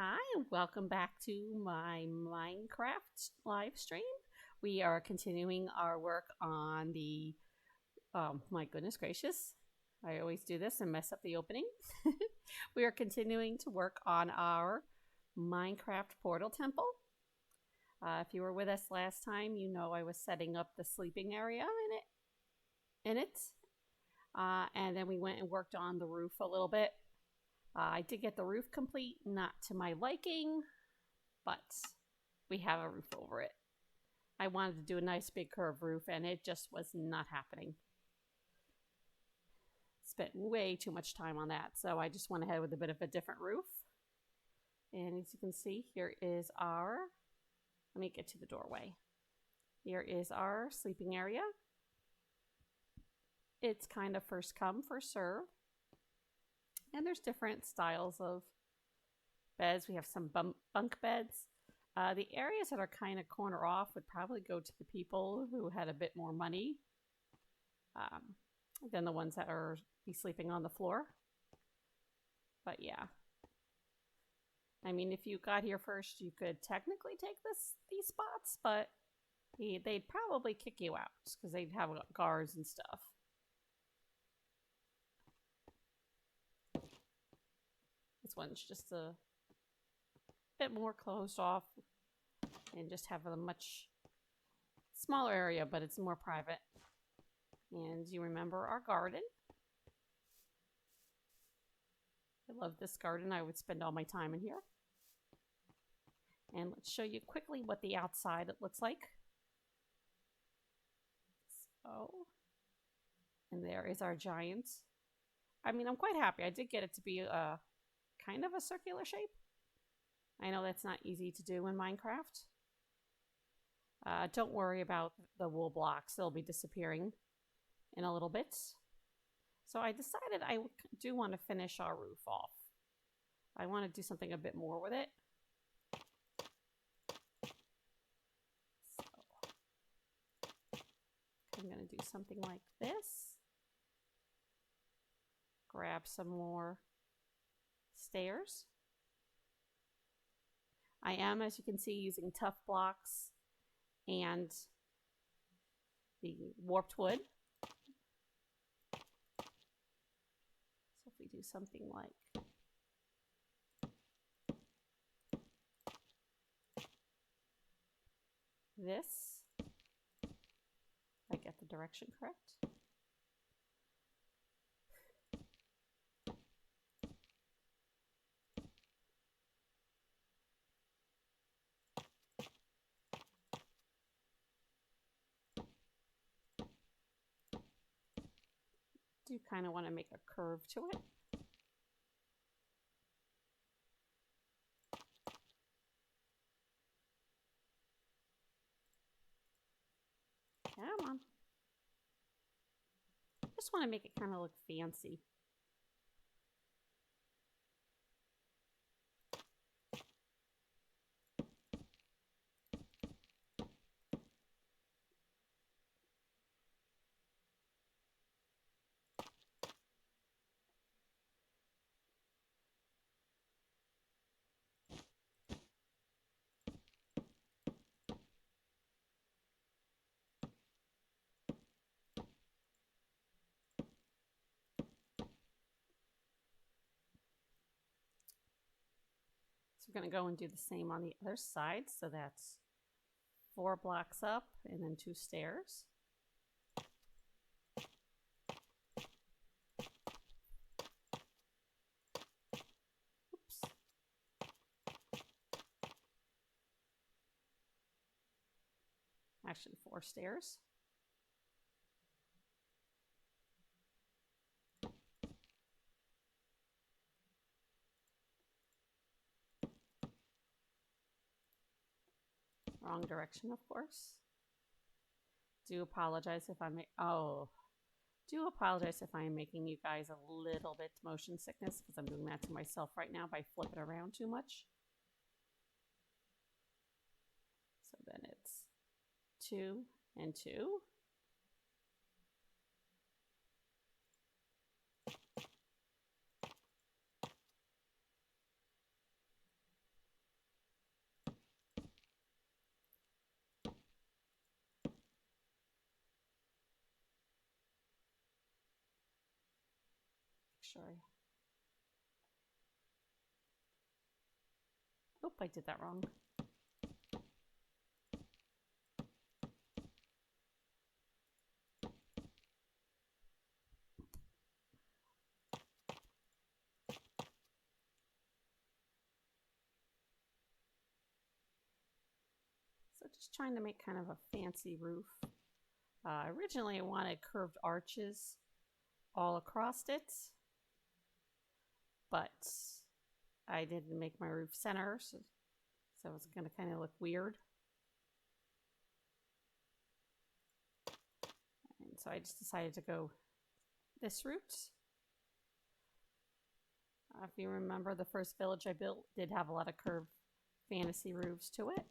Hi, and welcome back to my Minecraft live stream. We are continuing our work on the, my goodness gracious, I always do this and mess up the opening. We are continuing to work on our Minecraft portal temple. If you were with us last time, you know I was setting up the sleeping area in it. And then we went and worked on the roof a little bit. I did get the roof complete, not to my liking, but we have a roof over it. I wanted to do a nice big curved roof, and it just was not happening. Spent way too much time on that, so I just went ahead with a bit of a different roof. And as you can see, here is our, let me get to the doorway. Here is our sleeping area. It's kind of first come, first serve. And there's different styles of beds. We have some bunk beds. The areas that are kind of corner off would probably go to the people who had a bit more money than the ones that are be sleeping on the floor. But yeah. I mean, if you got here first, you could technically take these spots, but they'd probably kick you out because they'd have guards and stuff. This one's just a bit more closed off and just have a much smaller area, but it's more private. And you remember our garden. I love this garden. I would spend all my time in here. And let's show you quickly what the outside looks like. So, and there is our giant. I mean, I'm quite happy. I did get it to be a kind of a circular shape. I know that's not easy to do in Minecraft. Don't worry about the wool blocks. They'll be disappearing in a little bit. So I decided I do want to finish our roof off. I want to do something a bit more with it. So I'm going to do something like this. Grab some more stairs. I am, as you can see, using tough blocks and the warped wood. So if we do something like this, I get the direction correct. Do kind of want to make a curve to it. Come on. Just want to make it kind of look fancy. So we're going to go and do the same on the other side. So that's 4 blocks up and then 2 stairs. Oops. Actually 4 stairs. Wrong direction, of course. Do apologize if I'm making you guys a little bit motion sickness because I'm doing that to myself right now by flipping around too much. So then it's 2 and 2. sure. Oh, I did that wrong. So just trying to make kind of a fancy roof. Originally I wanted curved arches all across it, but I didn't make my roof center, so it's going to kind of look weird. And so I just decided to go this route. If you remember, the first village I built did have a lot of curved fantasy roofs to it.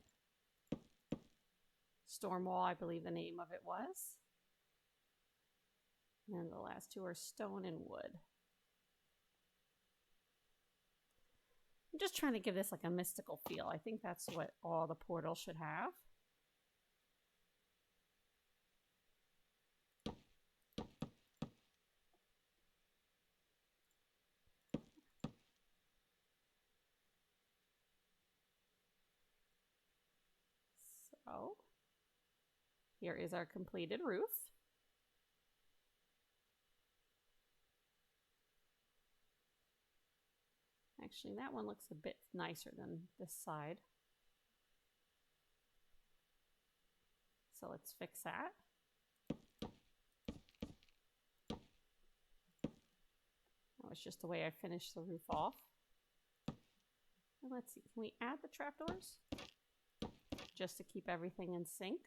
Stormwall, I believe the name of it was. And the last two are stone and wood. I'm just trying to give this like a mystical feel. I think that's what all the portals should have. So here is our completed roof. Actually, that one looks a bit nicer than this side. So let's fix that. That was just the way I finished the roof off. And let's see, can we add the trapdoors? Just to keep everything in sync.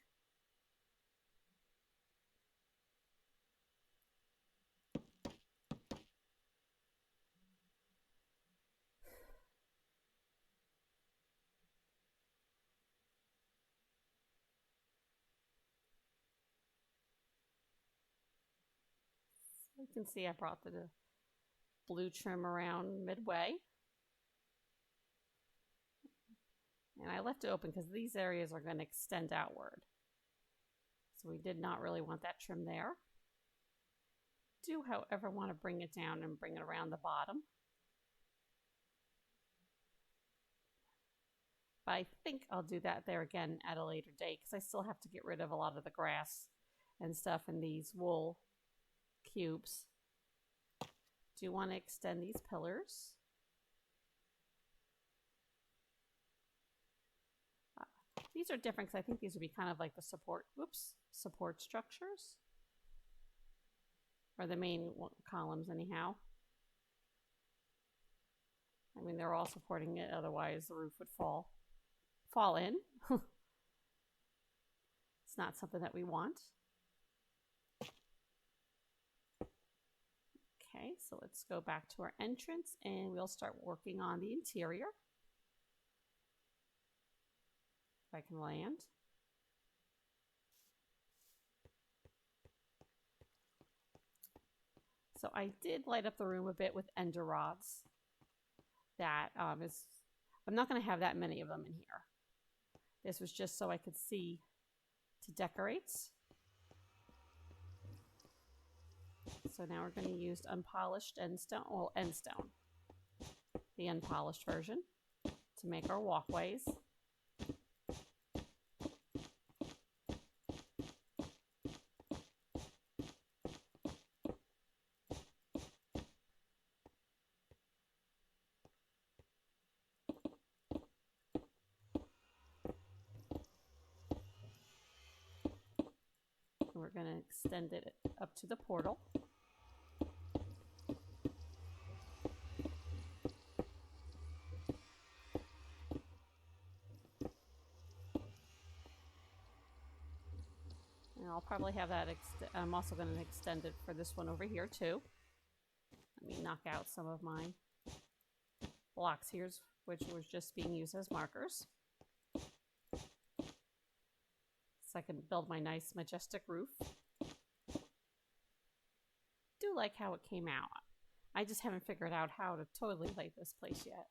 You can see I brought the blue trim around midway. And I left it open because these areas are going to extend outward. So we did not really want that trim there. Do, however, want to bring it down and bring it around the bottom. But I think I'll do that there again at a later date because I still have to get rid of a lot of the grass and stuff in these wool cubes. Do want to extend these pillars. These are different because I think these would be kind of like the support structures. Or the main columns anyhow. I mean, they're all supporting it, otherwise the roof would fall in. It's not something that we want. Okay, so let's go back to our entrance and we'll start working on the interior. If I can land. So I did light up the room a bit with ender rods. That is, I'm not going to have that many of them in here. This was just so I could see to decorate. So now we're going to use unpolished endstone, well, endstone, the unpolished version, to make our walkways. We're going to extend it up to the portal. And I'll probably have that, I'm also going to extend it for this one over here too. Let me knock out some of my blocks here, which was just being used as markers. So I can build my nice majestic roof. Do like how it came out. I just haven't figured out how to totally light this place yet.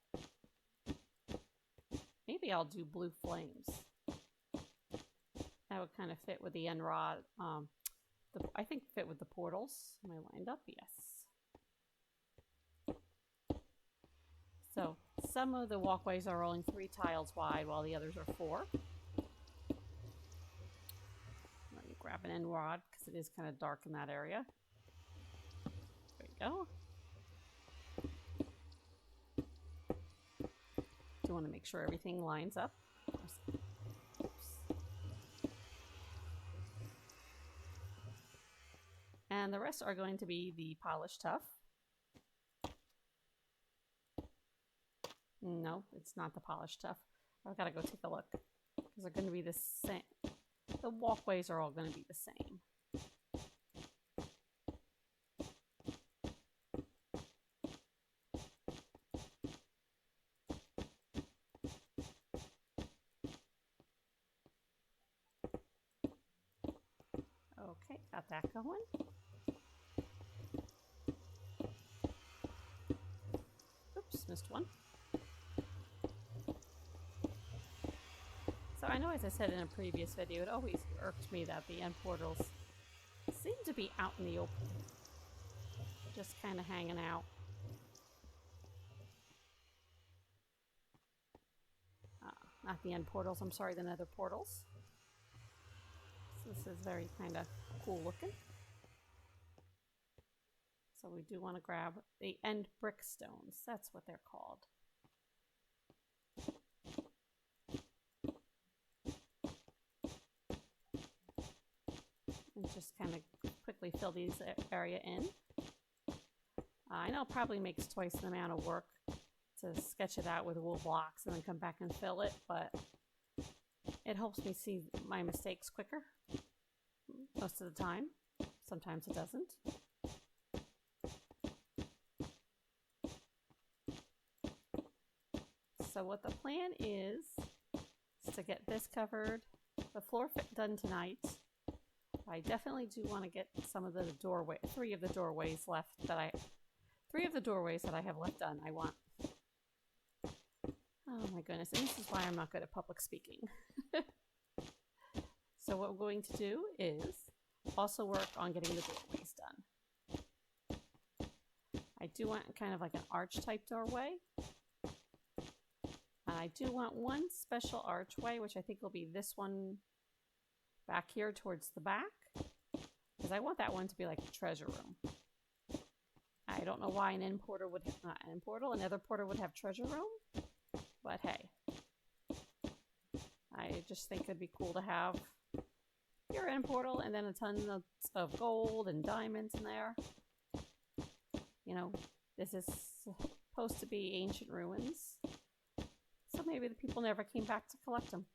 Maybe I'll do blue flames. That would kind of fit with the end rod. I think fit with the portals. Am I lined up? Yes. some of the walkways are only 3 tiles wide while the others are 4. Let me grab an end rod because it is kind of dark in that area. There you go. Do want to make sure everything lines up. And the rest are going to be the polished tuff. No, it's not the polished tuff. I've got to go take a look because they're going to be the same. The walkways are all going to be the same. Okay, got that going. Oops, missed one. So I know, as I said in a previous video, it always irked me that the end portals seem to be out in the open. Just kind of hanging out. Not the end portals, I'm sorry, the nether portals. So this is very kind of cool looking. So we do want to grab the end brick stones. That's what they're called. And just kind of quickly fill these area in. I know it probably makes twice the amount of work to sketch it out with wool blocks and then come back and fill it, but it helps me see my mistakes quicker most of the time. Sometimes it doesn't. So what the plan is to get this covered, the floor done tonight. I definitely do want to get some of the doorway, 3 of the doorways left that I have left done. I want. Oh my goodness, and this is why I'm not good at public speaking. So what we're going to do is also work on getting the doorways done. I do want kind of like an arch type doorway. And I do want one special archway, which I think will be this one back here towards the back. Because I want that one to be like a treasure room. I don't know why an end portal would have, not an end portal, another portal would have treasure room. But hey, I just think it'd be cool to have your end portal and then a ton of gold and diamonds in there. You know, this is supposed to be ancient ruins. So maybe the people never came back to collect them.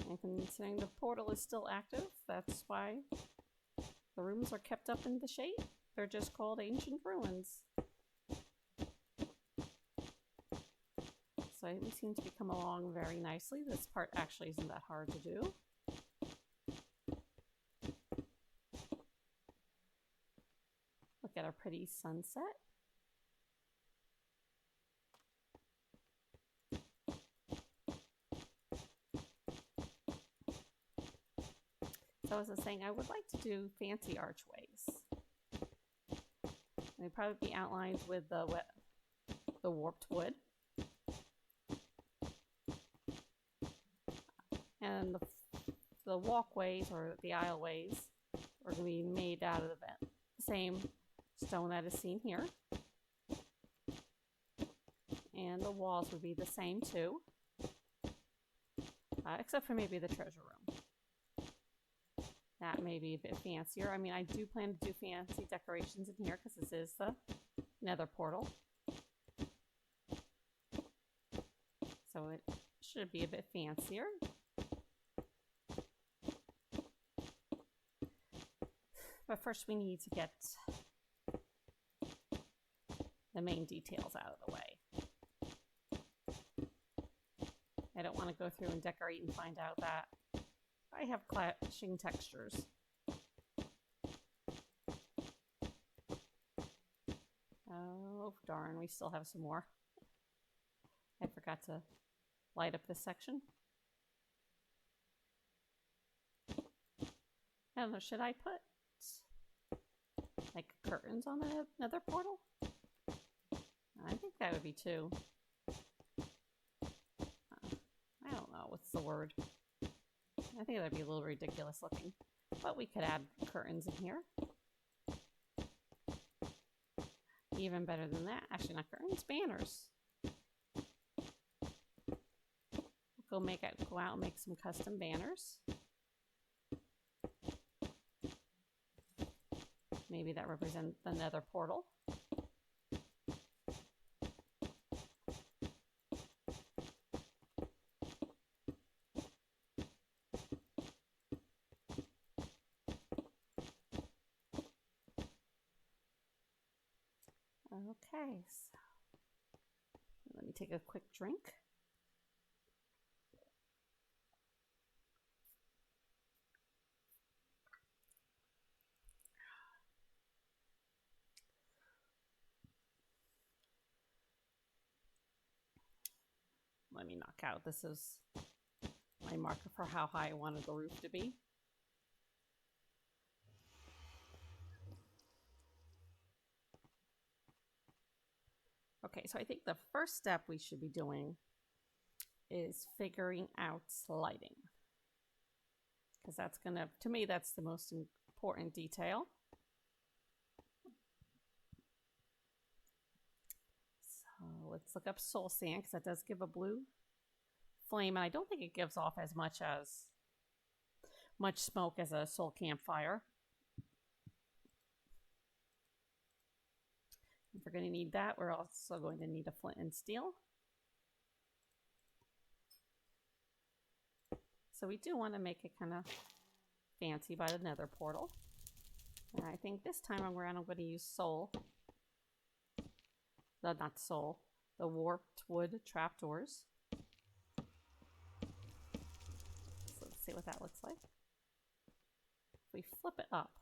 And considering the portal is still active, that's why the rooms are kept up in the shade. They're just called ancient ruins. So we seem to be coming along very nicely. This part actually isn't that hard to do. Look at our pretty sunset. So as I was saying, I would like to do fancy archways. They'd probably be outlined with the warped wood. And the walkways or the aisleways are going to be made out of the same stone that is seen here. And the walls would be the same too, except for maybe the treasure room. That may be a bit fancier. I mean, I do plan to do fancy decorations in here because this is the nether portal. So it should be a bit fancier. But first we need to get the main details out of the way. I don't want to go through and decorate and find out that I have clashing textures. Oh darn, we still have some more. I forgot to light up this section. I don't know, should I put like curtains on the nether portal? I think that would be 2. I don't know. What's the word? I think that would be a little ridiculous looking. But we could add curtains in here. Even better than that. Actually, not curtains, banners. Go out and make some custom banners. Maybe that represents the Nether Portal. Okay, so let me take a quick drink. Let me knock out. This is my marker for how high I wanted the roof to be. Okay, so I think the first step we should be doing is figuring out sliding. Because that's gonna, to me, that's the most important detail. So let's look up soul sand, because that does give a blue flame, and I don't think it gives off as much smoke as a soul campfire. If we're going to need that, we're also going to need a flint and steel. So we do want to make it kind of fancy by the Nether Portal. And I think this time around I'm going to use soul. Not soul. The warped wood trapdoors. So let's see what that looks like. If we flip it up.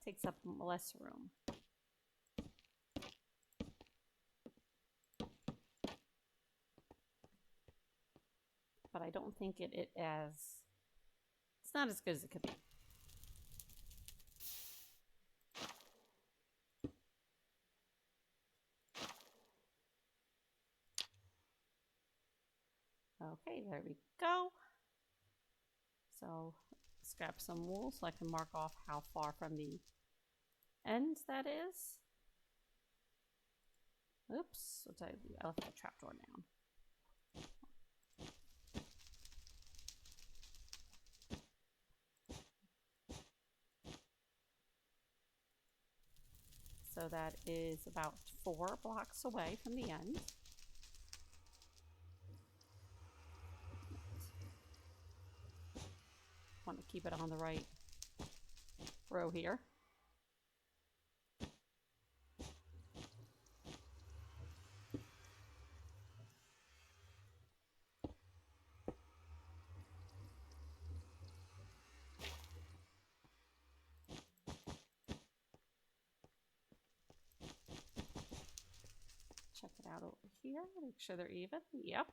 Takes up less room. But I don't think it's not as good as it could be. Okay, there we go. So scrap some wool so I can mark off how far from the end that is. Oops, what did I do? I left the trapdoor down. So that is about 4 blocks away from the end. Want to keep it on the right row here. Check it out over here, make sure they're even. Yep.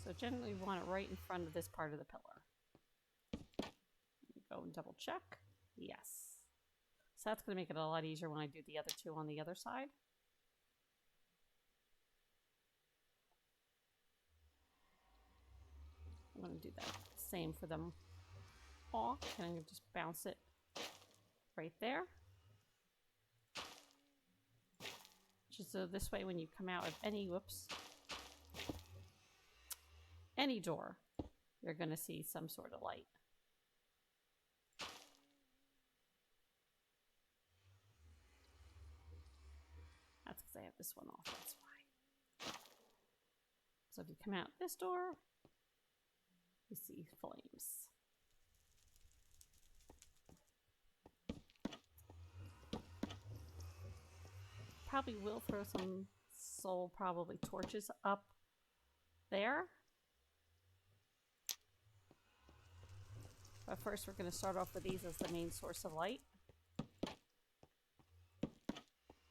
So generally we want it right in front of this part of the pillar. Go and double check. Yes. So that's going to make it a lot easier when I do the other 2 on the other side. I'm going to do that same for them all. And I'm going to just bounce it right there. Just so this way when you come out of any door, you're going to see some sort of light. That's because I have this one off, that's why. So if you come out this door, you see flames. Probably will throw some soul torches up there. But first we're going to start off with these as the main source of light.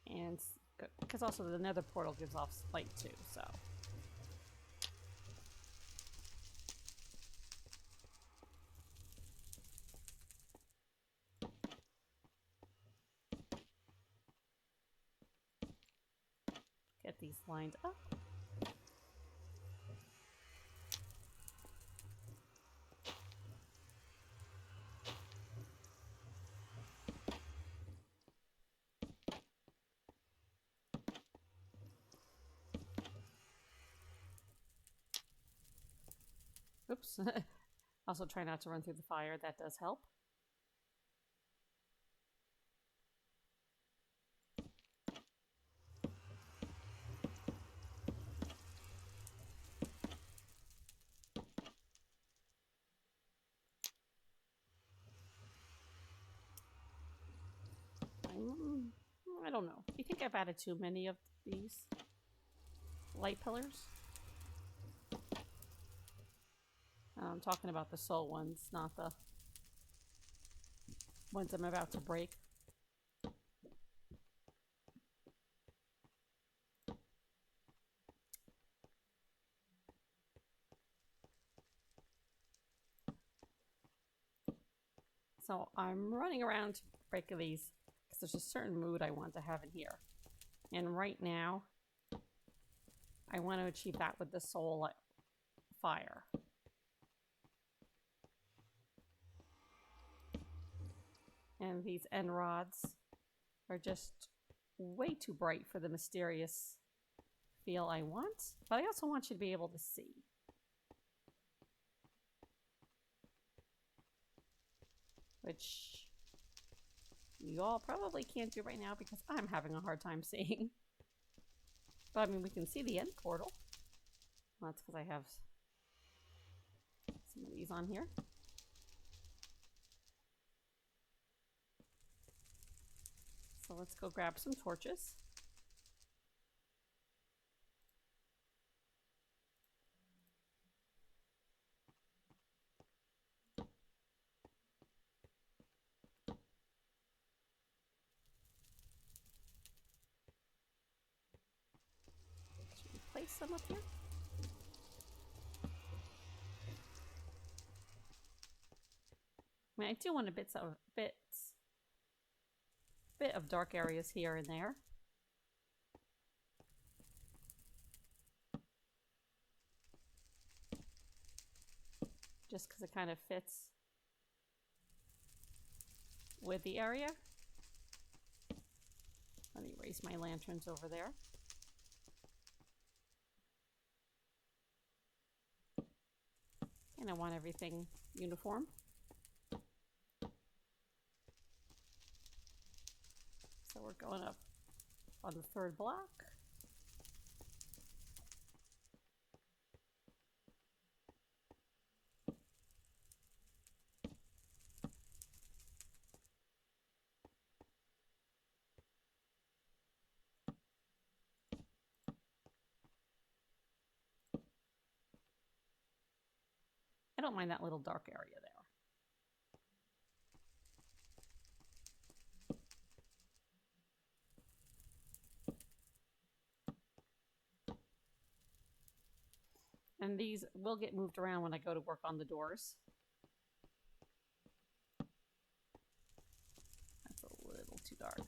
And because also the Nether Portal gives off light too, so. these lined up. Oops. Also try not to run through the fire. That does help. I don't know. Do you think I've added too many of these light pillars? I'm talking about the soul ones, not the ones I'm about to break. So I'm running around to break these because there's a certain mood I want to have in here. And right now, I want to achieve that with the soul fire. And these end rods are just way too bright for the mysterious feel I want. But I also want you to be able to see. Which you all probably can't do right now because I'm having a hard time seeing. But I mean, we can see the end portal. Well, that's because I have some of these on here. So let's go grab some torches. Should we place some up here? I mean, I do want a bit of dark areas here and there. Just because it kind of fits with the area. Let me raise my lanterns over there. And I want everything uniform. So we're going up on the third block. I don't mind that little dark area there. And these will get moved around when I go to work on the doors. That's a little too dark.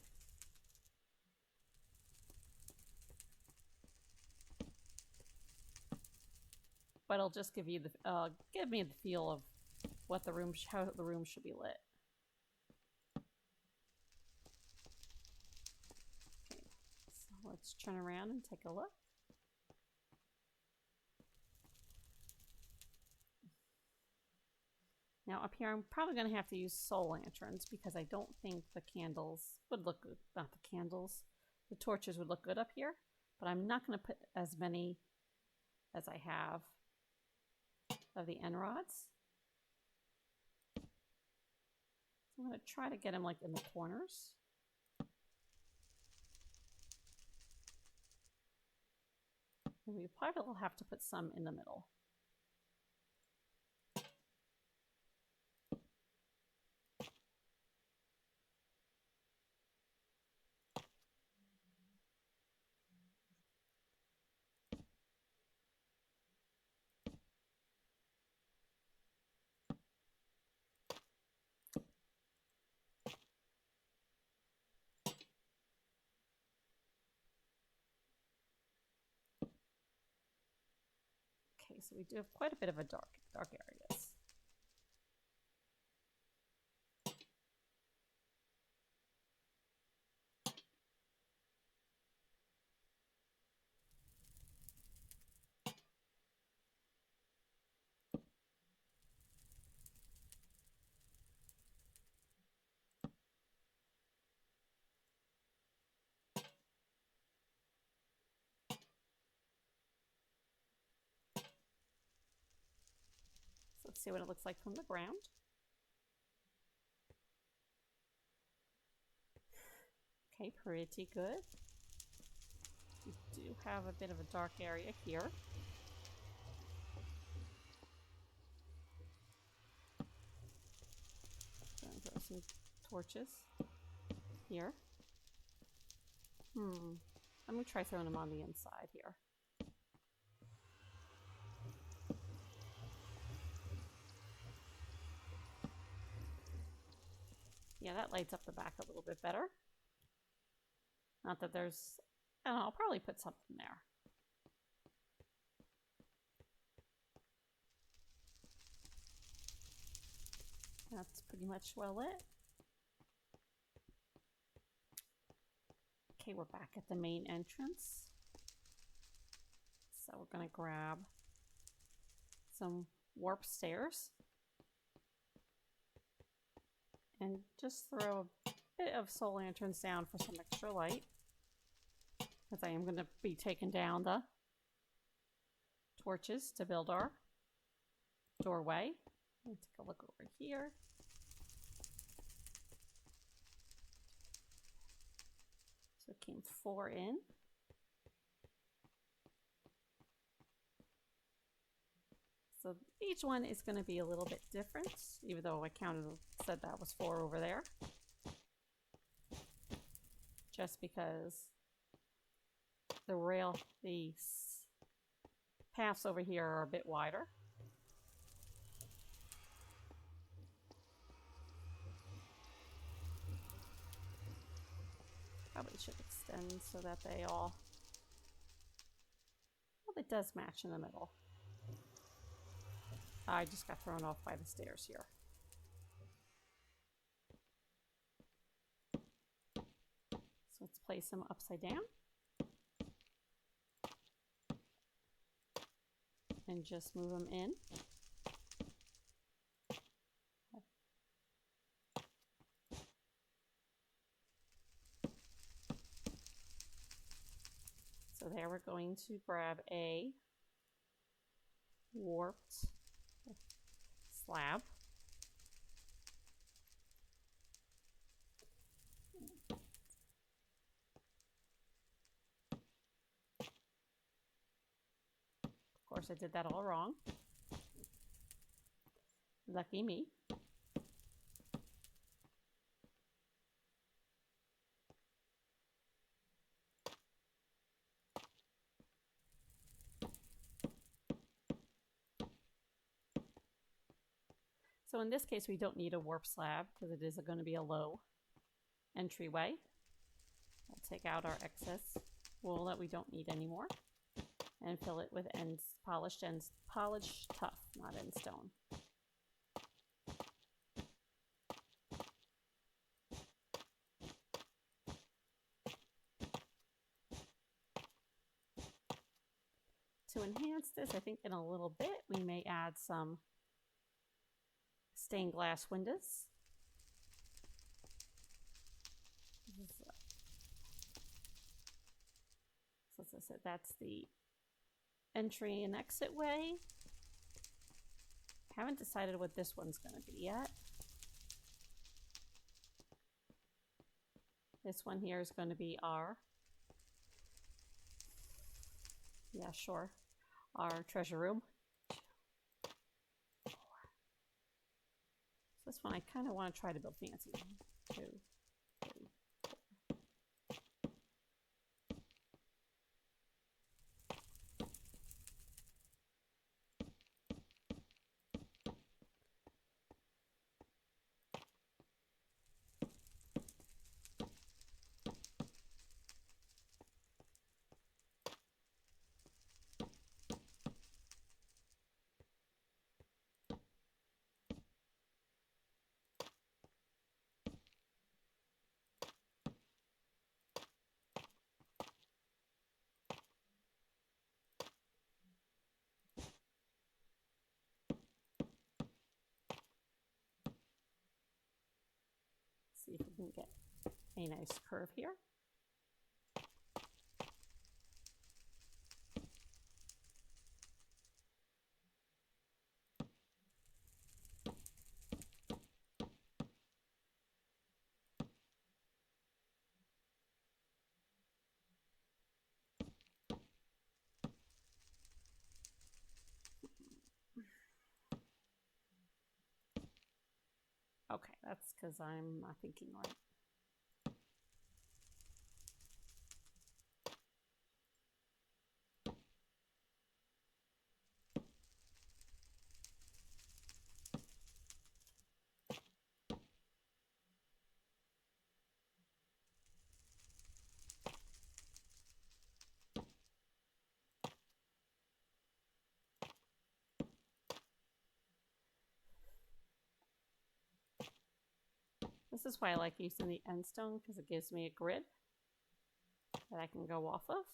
But it'll just give you the give me the feel of what the room, how the room should be lit. Okay, so let's turn around and take a look. Now up here, I'm probably going to have to use soul lanterns because I don't think the candles would look good. Not the candles, the torches would look good up here. But I'm not going to put as many as I have of the end rods. So I'm going to try to get them like in the corners. And we probably will have to put some in the middle. So we do have quite a bit of a dark areas. So let's see what it looks like from the ground. Okay, pretty good. We do have a bit of a dark area here. Gonna throw some torches here. Let me try throwing them on the inside here. Yeah, that lights up the back a little bit better. Not that there's, I don't know, I'll probably put something there. That's pretty much well lit. Okay, we're back at the main entrance. So we're gonna grab some warp stairs and just throw a bit of soul lanterns down for some extra light, because I am going to be taking down the torches to build our doorway. Let's take a look over here. So it came 4 in. So each one is going to be a little bit different, even though I said that was 4 over there. Just because the paths over here are a bit wider. Probably should extend so that they all, well, it does match in the middle. I just got thrown off by the stairs here. So let's place them upside down. And just move them in. So there we're going to grab a warped slab. Of course, I did that all wrong. Lucky me. So in this case, we don't need a warp slab because it is going to be a low entryway. We'll take out our excess wool that we don't need anymore and fill it with polished tough, not end stone. To enhance this, I think in a little bit we may add some stained glass windows. So as I said, that's the entry and exit way. Haven't decided what this one's going to be yet. This one here is going to be our, yeah, sure, our treasure room. 2, 4. So this one I kind of want to try to build fancy. 1, 2, 3, 4. can get a nice curve here. Okay, that's because I'm not thinking right. This is why I like using the end stone, because it gives me a grid that I can go off of.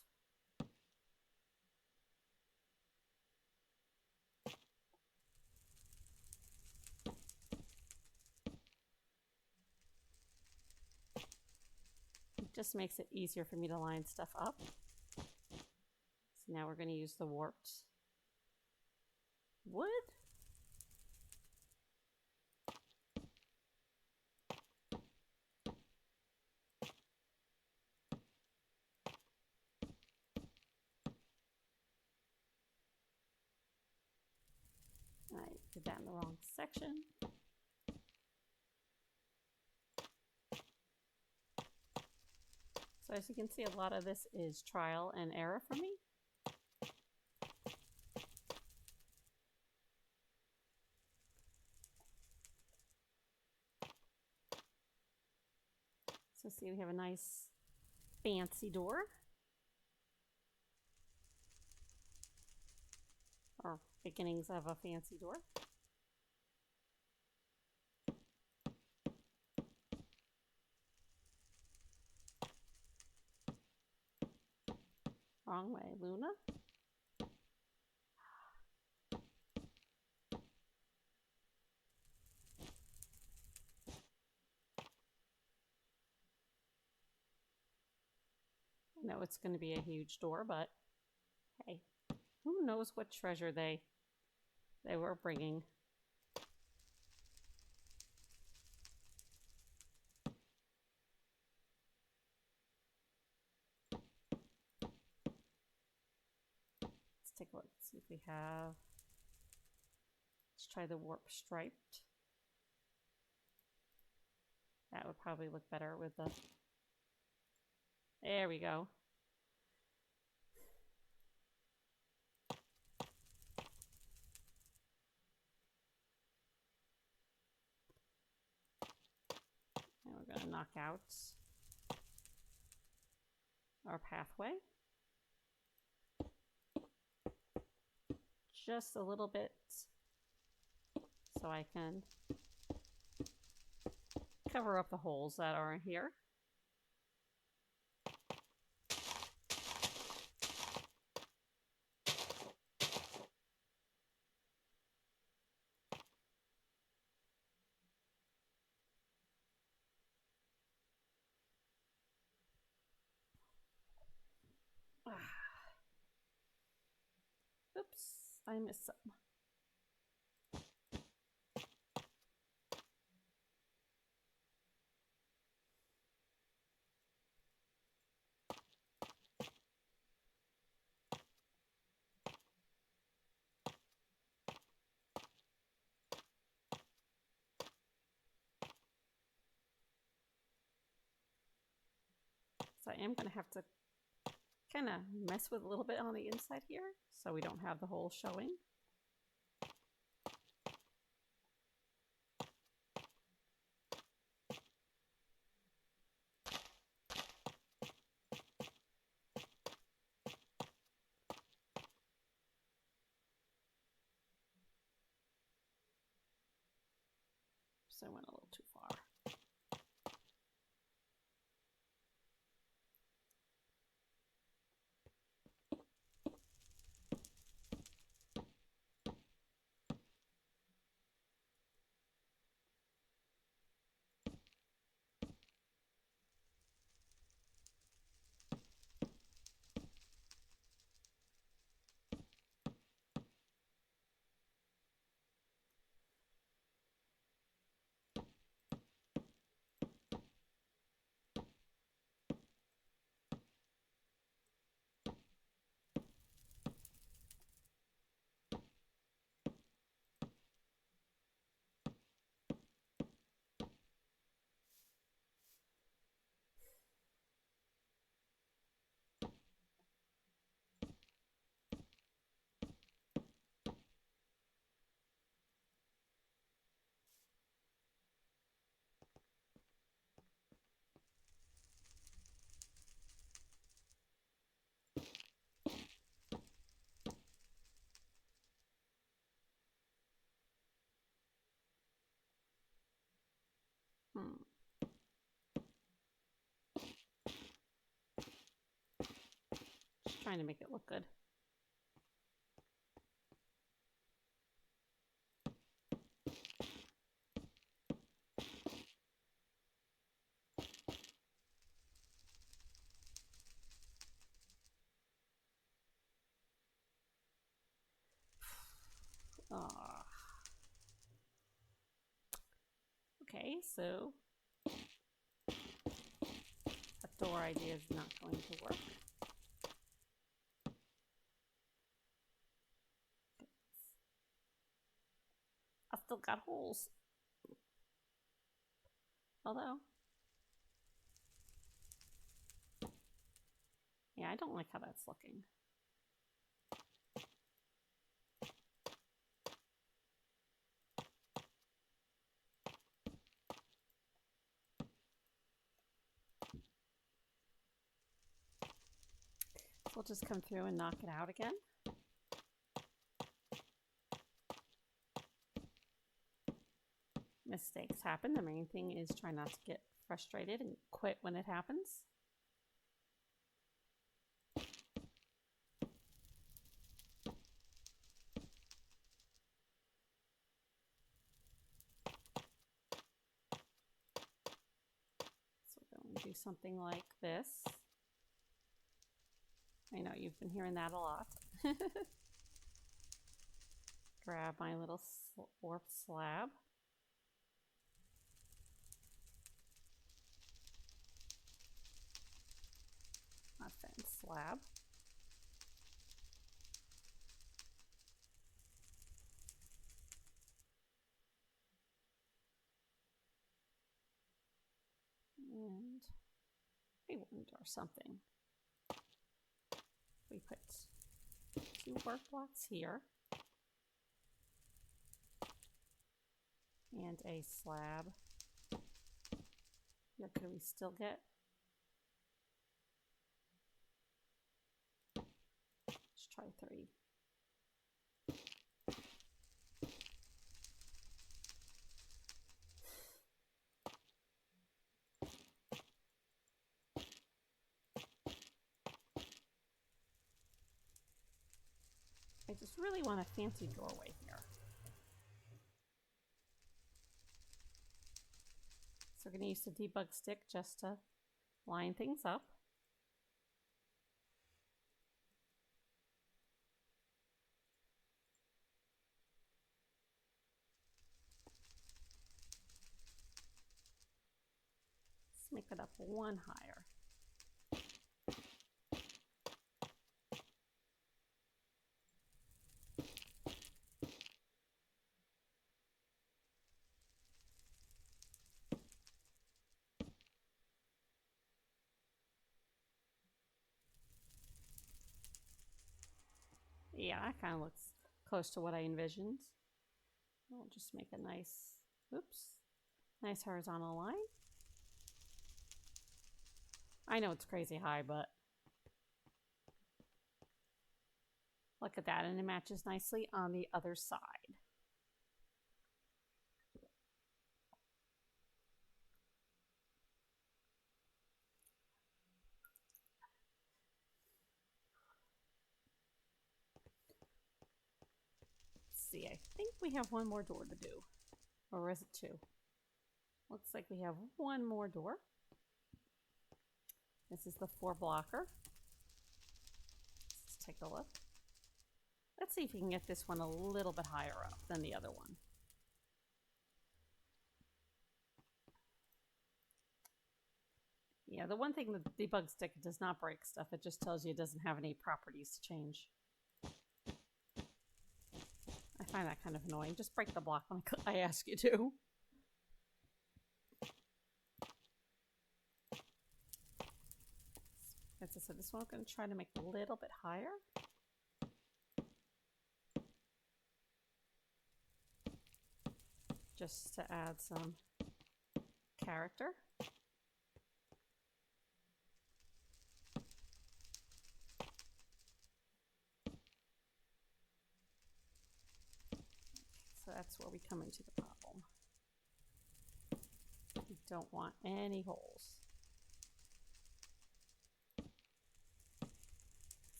It just makes it easier for me to line stuff up. So now we're going to use the warped wood. I did that in the wrong section. So as you can see, a lot of this is trial and error for me. So see, we have a nice fancy door. Or beginnings of a fancy door. Wrong way, Luna. I know it's going to be a huge door, but hey, who knows what treasure they were bringing. Let's take a look, see if we have, let's try the warp striped. That would probably look better with the, there we go. And we're going to knock out our pathway. Just a little bit so I can cover up the holes that are in here. Oops, I missed some. So I am going to have to kind of mess with a little bit on the inside here so we don't have the hole showing. So I went a little too far. trying to make it look good. Okay, so that door idea is not going to work. I still got holes. Although, yeah, I don't like how that's looking. So we'll just come through and knock it out again. Mistakes happen. The main thing is try not to get frustrated and quit when it happens. So we're going to do something like this. I know you've been hearing that a lot. Grab my little warped slab. My thin slab. And I wonder something. We put 2 work blocks here. And a slab. Here, could we still get? Let's try 3. I just really want a fancy doorway here. So we're going to use the debug stick just to line things up. Let's make it up 1 higher. Yeah, that kind of looks close to what I envisioned. We'll just make a nice, nice horizontal line. I know it's crazy high, but look at that, and it matches nicely on the other side. See, I think we have 1 more door to do. Or is it 2? Looks like we have 1 more door. This is the 4 blocker. Let's take a look. Let's see if we can get this one a little bit higher up than the other one. Yeah, the one thing the debug stick does not break stuff. It just tells you it doesn't have any properties to change. I find that kind of annoying. Just break the block when I ask you to. As I said, this one I'm going to try to make a little bit higher. Just to add some character. So that's where we come into the problem. We don't want any holes.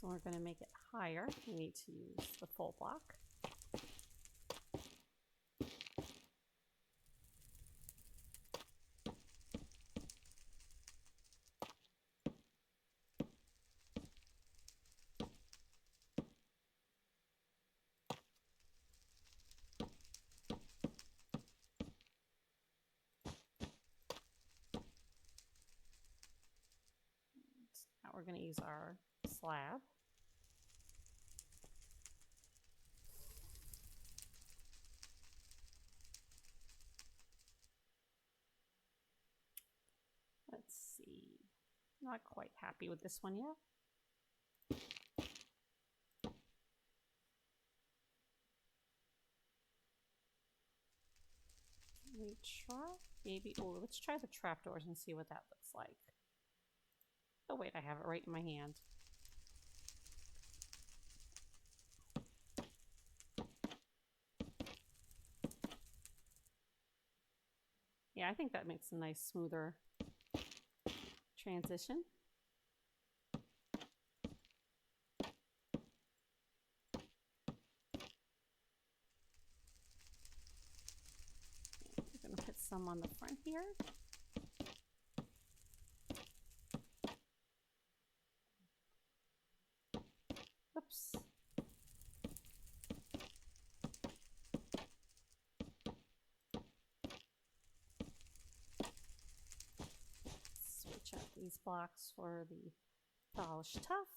So we're going to make it higher. We need to use the full block. Now we're going to use our slab. Let's see. Not quite happy with this one yet. We try maybe. Oh, let's try the trapdoors and see what that looks like. Oh wait, I have it right in my hand. Yeah, I think that makes a nice smoother transition. We're going to put some on the front here. Oops. Switch out these blocks for the polished tuff.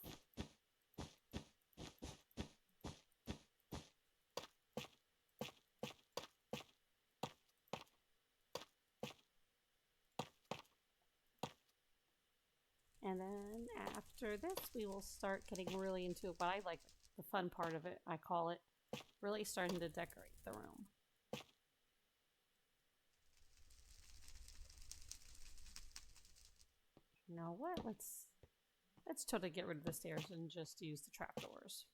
And then after this, we will start getting really into what I like, the fun part of it, I call it, really starting to decorate the room. You know what? Let's totally get rid of the stairs and just use the trapdoors.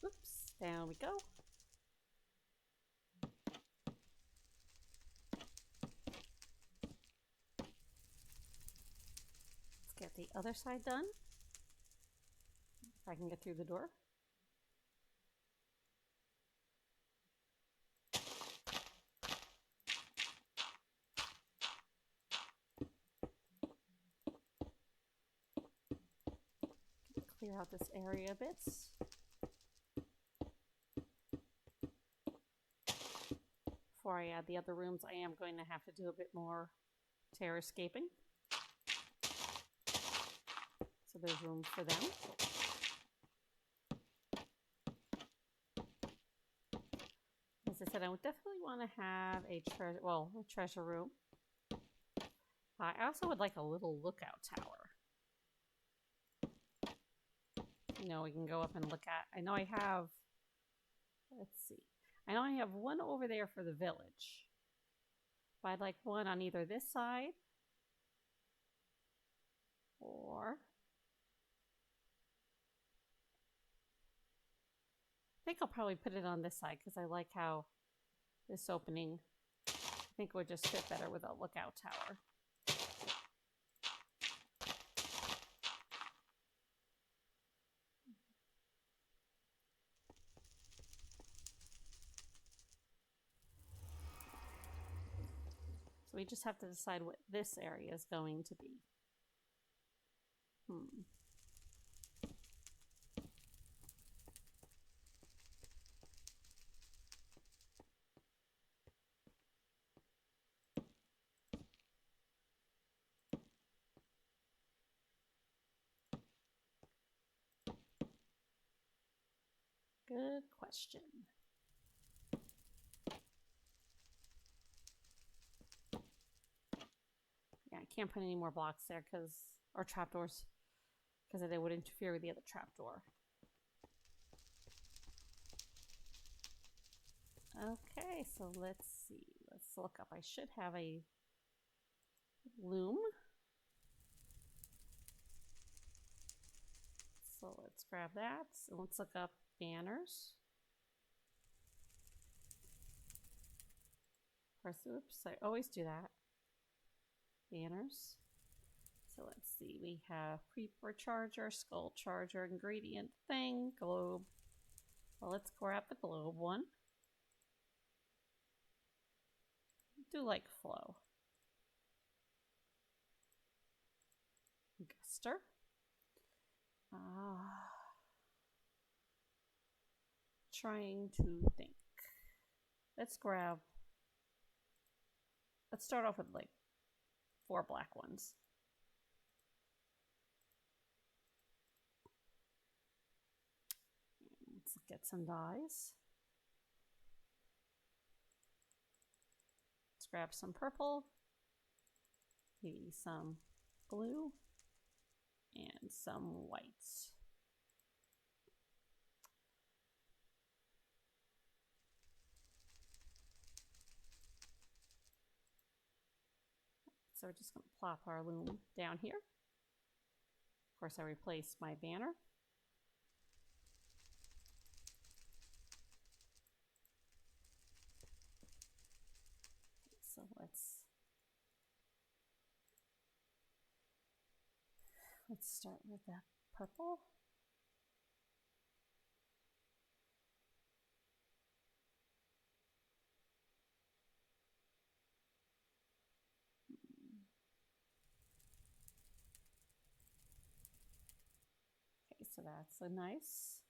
Oops, down we go. Let's get the other side done. If I can get through the door. Clear out this area a bit. Before I add the other rooms, I am going to have to do a bit more terrascaping. So there's room for them. As I said, I would definitely want to have a treasure room. I also would like a little lookout tower. You know, we can go up and look at. I know I have. Let's see. I know I have one over there for the village. But I'd like one on either this side or. I think I'll probably put it on this side because I like how this opening, I think it would just fit better with a lookout tower. So we just have to decide what this area is going to be. Good question. Yeah, I can't put any more blocks there or trapdoors, because they would interfere with the other trapdoor. Okay, so let's see. Let's look up. I should have a loom. let's grab that. So let's look up banners. Oops, I always do that. Banners. So let's see, we have creeper charger, skull charger, ingredient thing, globe. Well, let's grab the globe one. Do like flow. Guster. Trying to think. Let's start off with like 4 black ones. Let's get some dyes. Let's grab some purple, maybe some blue, and some whites. So we're just going to plop our loom down here. Of course, I replaced my banner. So let's start with that purple. Okay, so that's a nice.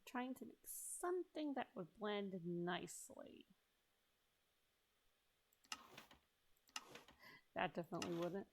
Trying to make something that would blend nicely. That definitely wouldn't.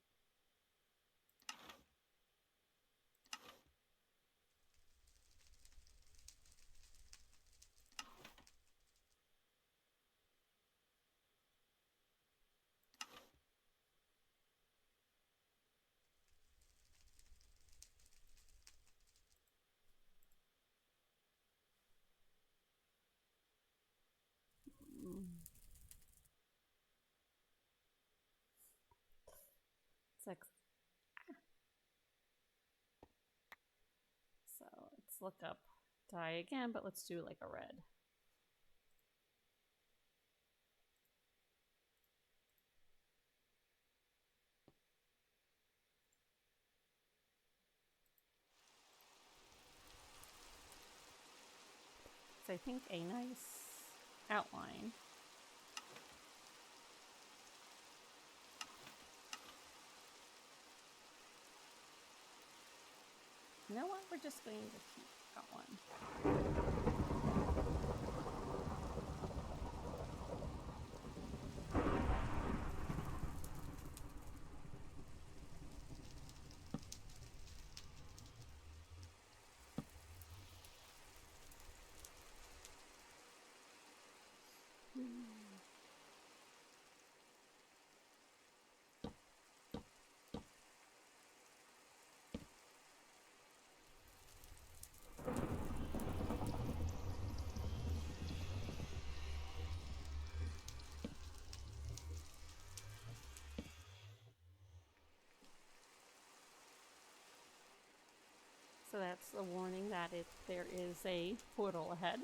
So let's look up dye again, but let's do like a red. So I think a nice outline. You know what? We're just going to keep that one. So that's the warning that there is a portal ahead.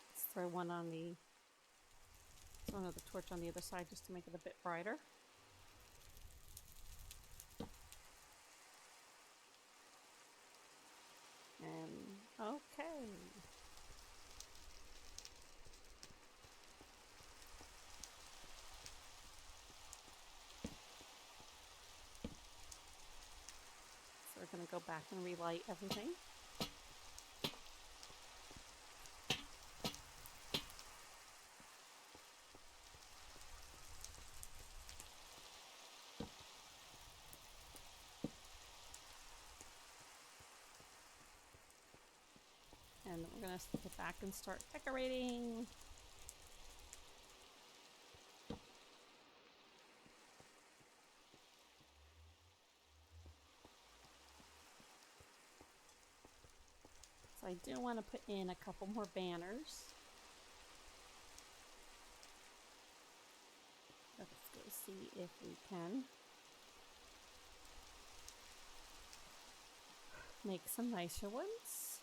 Let's throw one on another torch on the other side just to make it a bit brighter. And okay. So we're going to go back and relight everything. And we're going to get back and start decorating. So I do want to put in a couple more banners. Let's go see if we can make some nicer ones.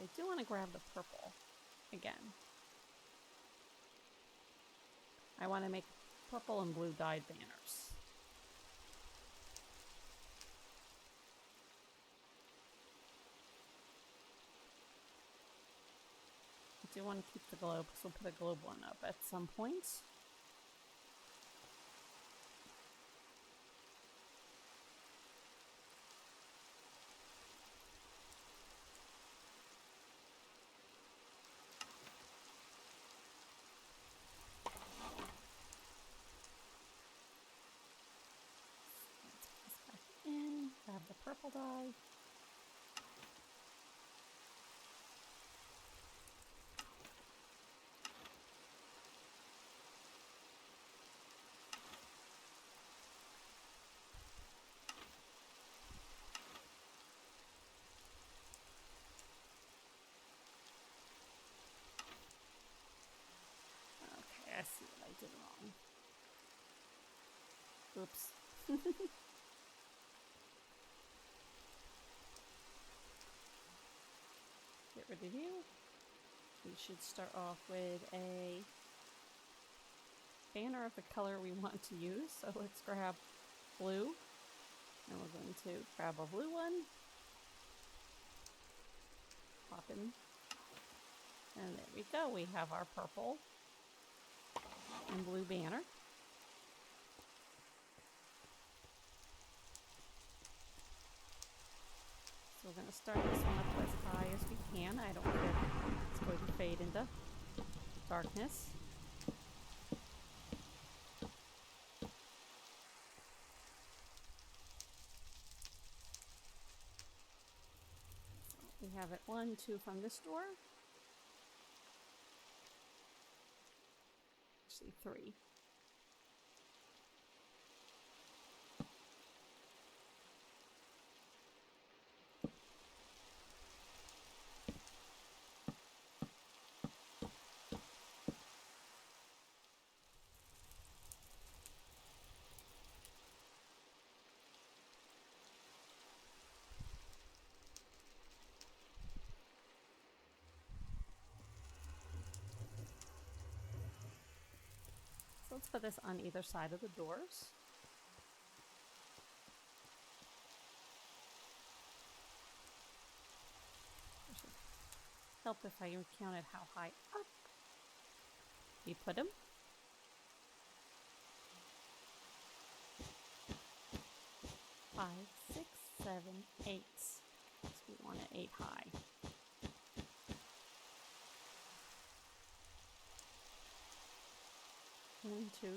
I do want to grab the purple again. I want to make purple and blue dyed banners. I do want to keep the globe, so we'll put a globe one up at some point. Let's put this back in, grab the purple dye. I see what I did wrong. Oops. Get rid of you. We should start off with a banner of the color we want to use. So let's grab blue. And we're going to grab a blue one. Pop in. And there we go. We have our purple and blue banner. So we're going to start this one up as high as we can. I don't care if it's going to fade into darkness. So we have it 1, 2 from this door. Actually 3. So let's put this on either side of the doors. It should help if I counted how high up we put them. 5, 6, 7, 8. So we want it 8 high. 1, 2,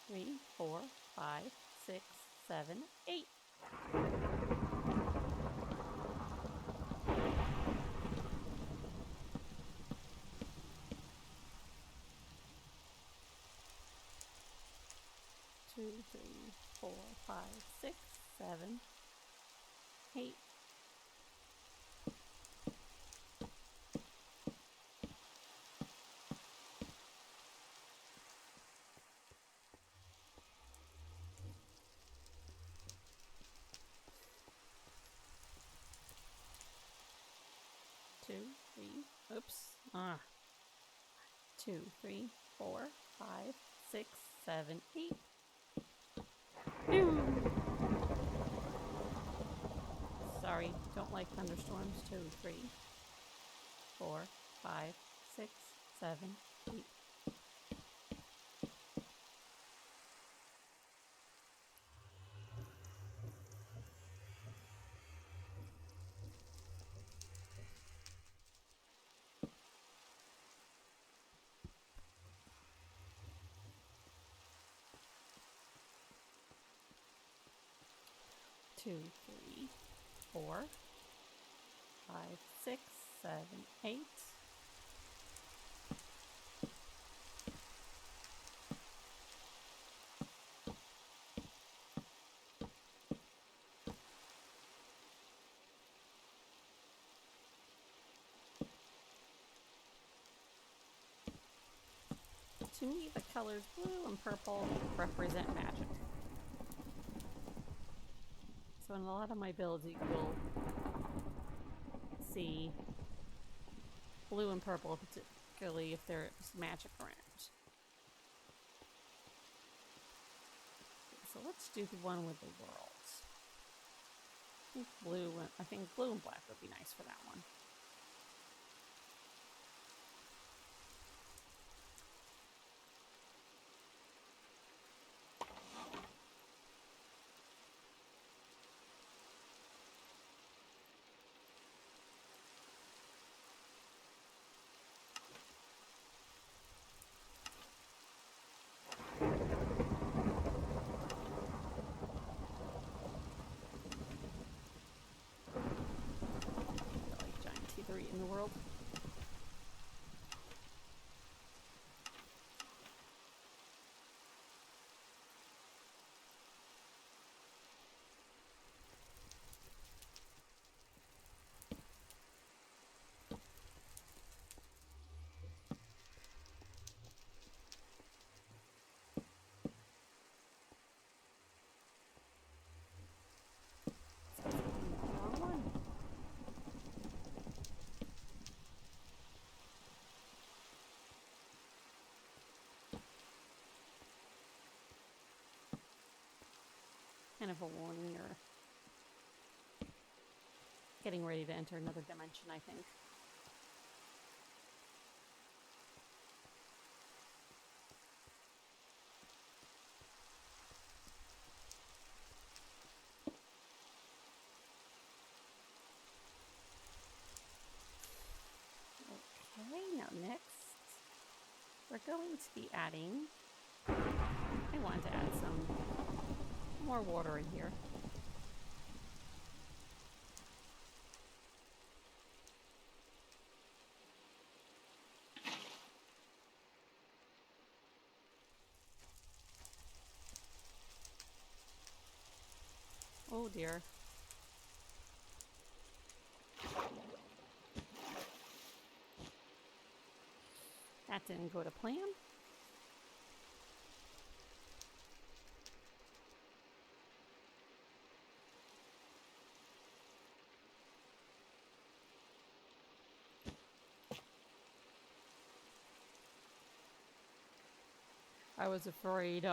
3, 4, 5, 6, 7, 8. Two, 3, 4, 5, 6, 7, 8. 2, 3, oops, 2, 3, 4, 5, 6, 7, 8. Sorry, don't like thunderstorms. 2, 3, 4, 5, 6, 7, 8. Two, 3, 4, 5, 6, 7, 8. To me, the colors blue and purple represent magic. So in a lot of my builds, you will see blue and purple, particularly if there's magic around. So let's do the one with the worlds. I think blue and black would be nice for that one. In the world. Kind of a warning, you're getting ready to enter another dimension, I think. Okay, now next, we're going to be adding, I wanted to add some more water in here. Oh dear. That didn't go to plan. I was afraid if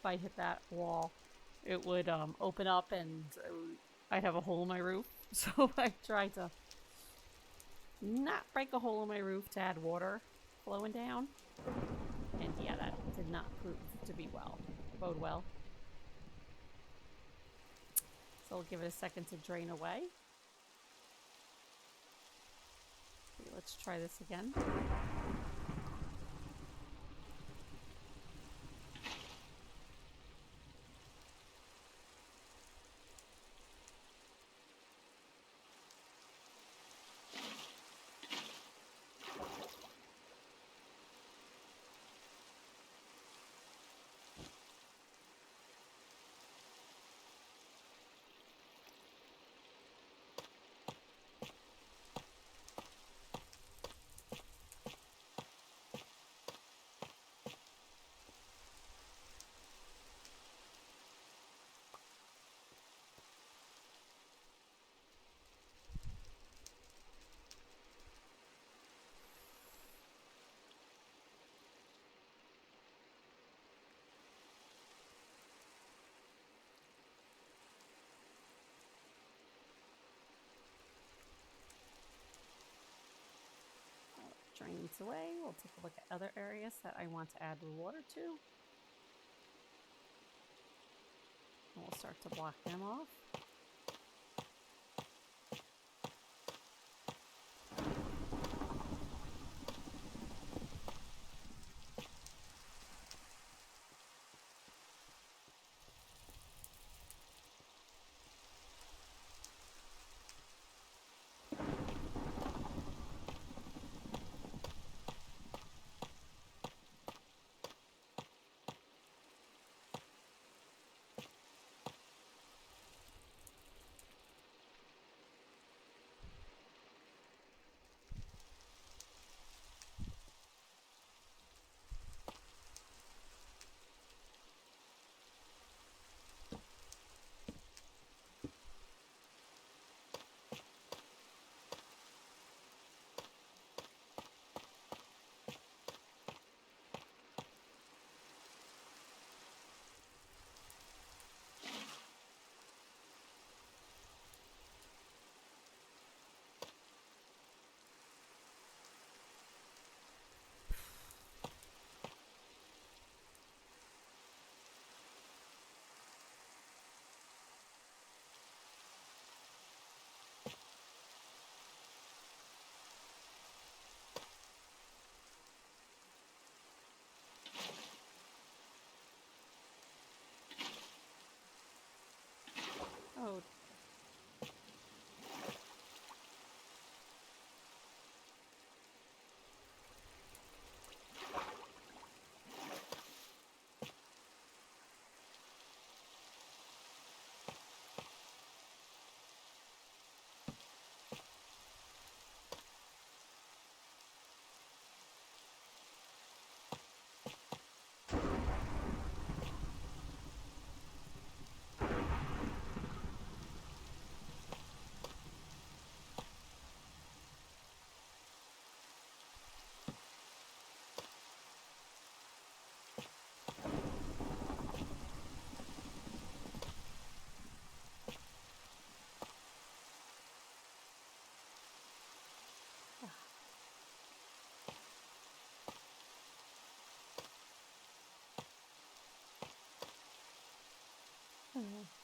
I hit that wall, it would open up and I'd have a hole in my roof. So I tried to not break a hole in my roof to add water flowing down. And yeah, that did not prove to be bode well. So I'll give it a second to drain away. Okay, let's try this again. Drains away. We'll take a look at other areas that I want to add water to. And we'll start to block them off.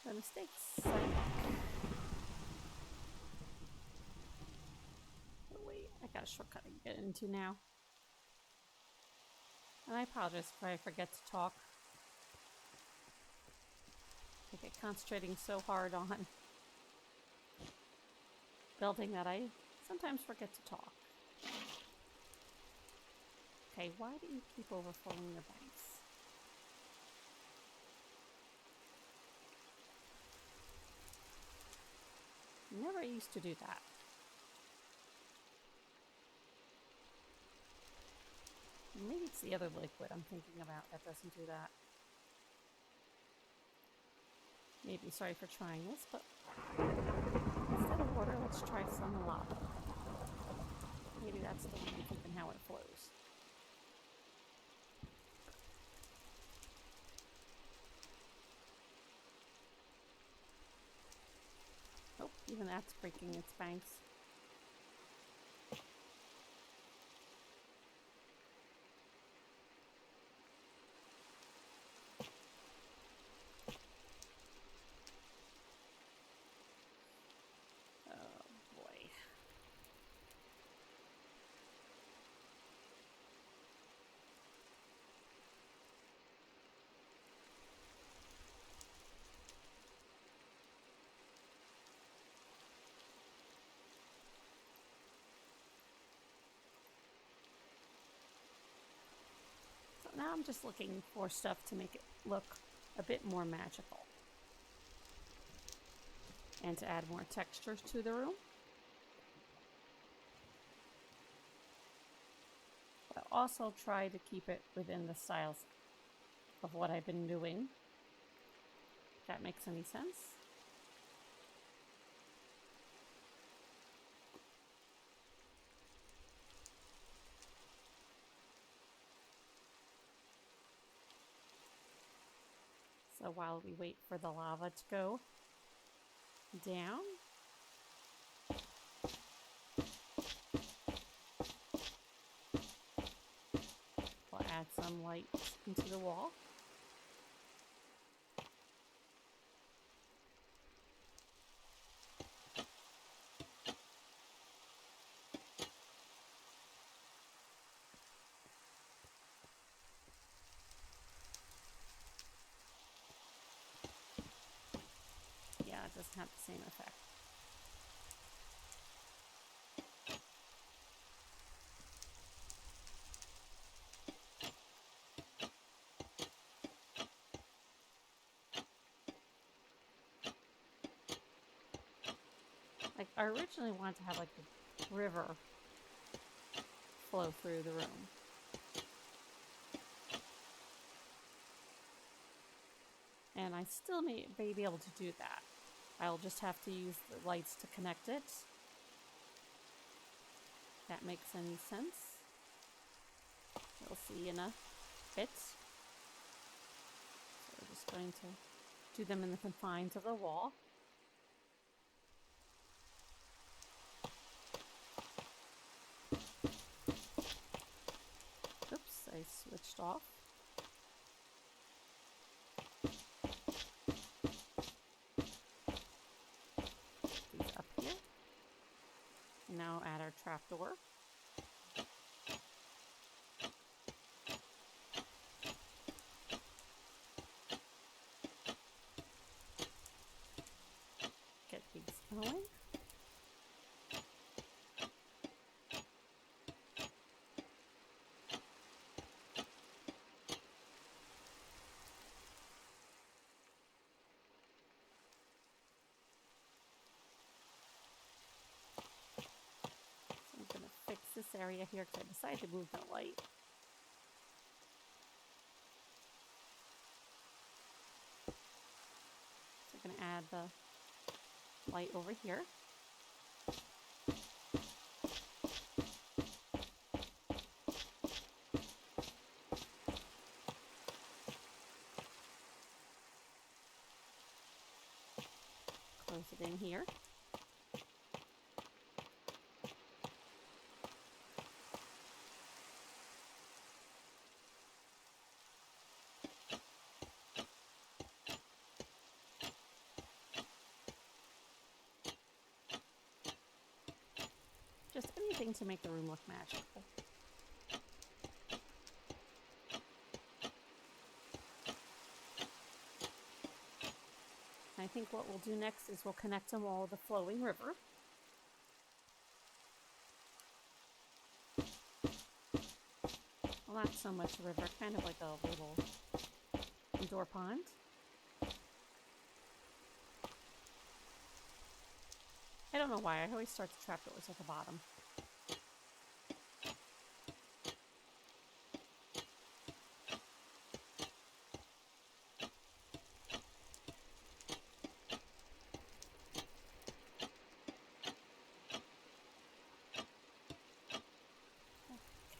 The mistakes I make. Oh wait, I got a shortcut I can get into now. And I apologize if I forget to talk. I get concentrating so hard on building that I sometimes forget to talk. Okay, why do you keep overflowing your banks? Never used to do that. Maybe it's the other liquid I'm thinking about that doesn't do that. Maybe sorry for trying this, but instead of water, let's try some lava. Maybe that's the way thinking how it flows. Oh, even that's breaking its banks. Now I'm just looking for stuff to make it look a bit more magical. And to add more textures to the room. But also try to keep it within the styles of what I've been doing. If that makes any sense. So while we wait for the lava to go down, we'll add some light into the wall. Yeah, it doesn't have the same effect. Like, I originally wanted to have like a river flow through the room. And I still may be able to do that. I'll just have to use the lights to connect it. If that makes any sense. We'll see in a bit. So we're just going to do them in the confines of the wall. Oops, I switched off. These up here. And now add our trapdoor. Get these going. I'm going to fix this area here because I decided to move the light. So I'm going to add the light over here. Close it in here. anything to make the room look magical. I think what we'll do next is we'll connect them all with a flowing river. Well, not so much a river, kind of like a little indoor pond. I don't know why, I always start the trapdoors at the bottom.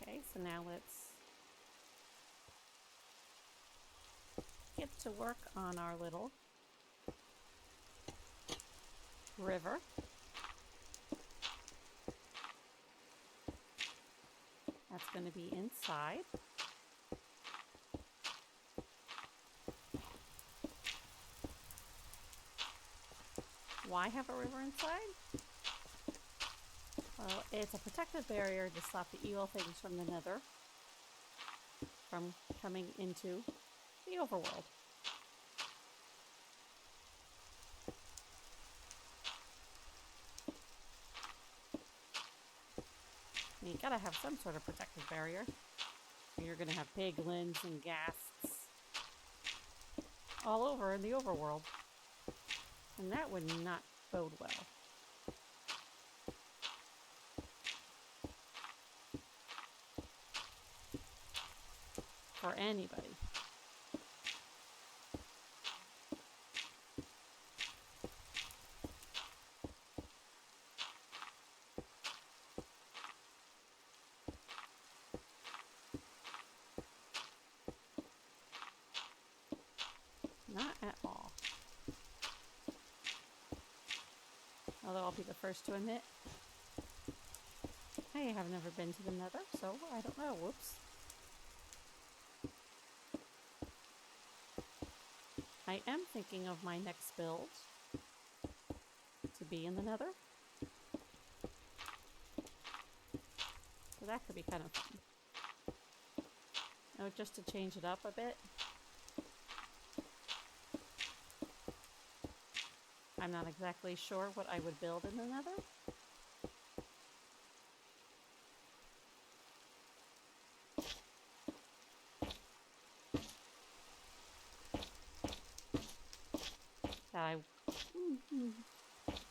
Okay, so now let's get to work on our little river. That's going to be inside. Why have a river inside? Well, it's a protective barrier to stop the evil things from the Nether from coming into the overworld. You gotta have some sort of protective barrier. You're gonna have piglins and ghasts all over in the overworld. And that would not bode well. For anybody. Not at all. Although I'll be the first to admit, I have never been to the Nether, so I don't know. Whoops. I am thinking of my next build to be in the Nether. So that could be kind of fun. Oh, just to change it up a bit. I'm not exactly sure what I would build in the Nether.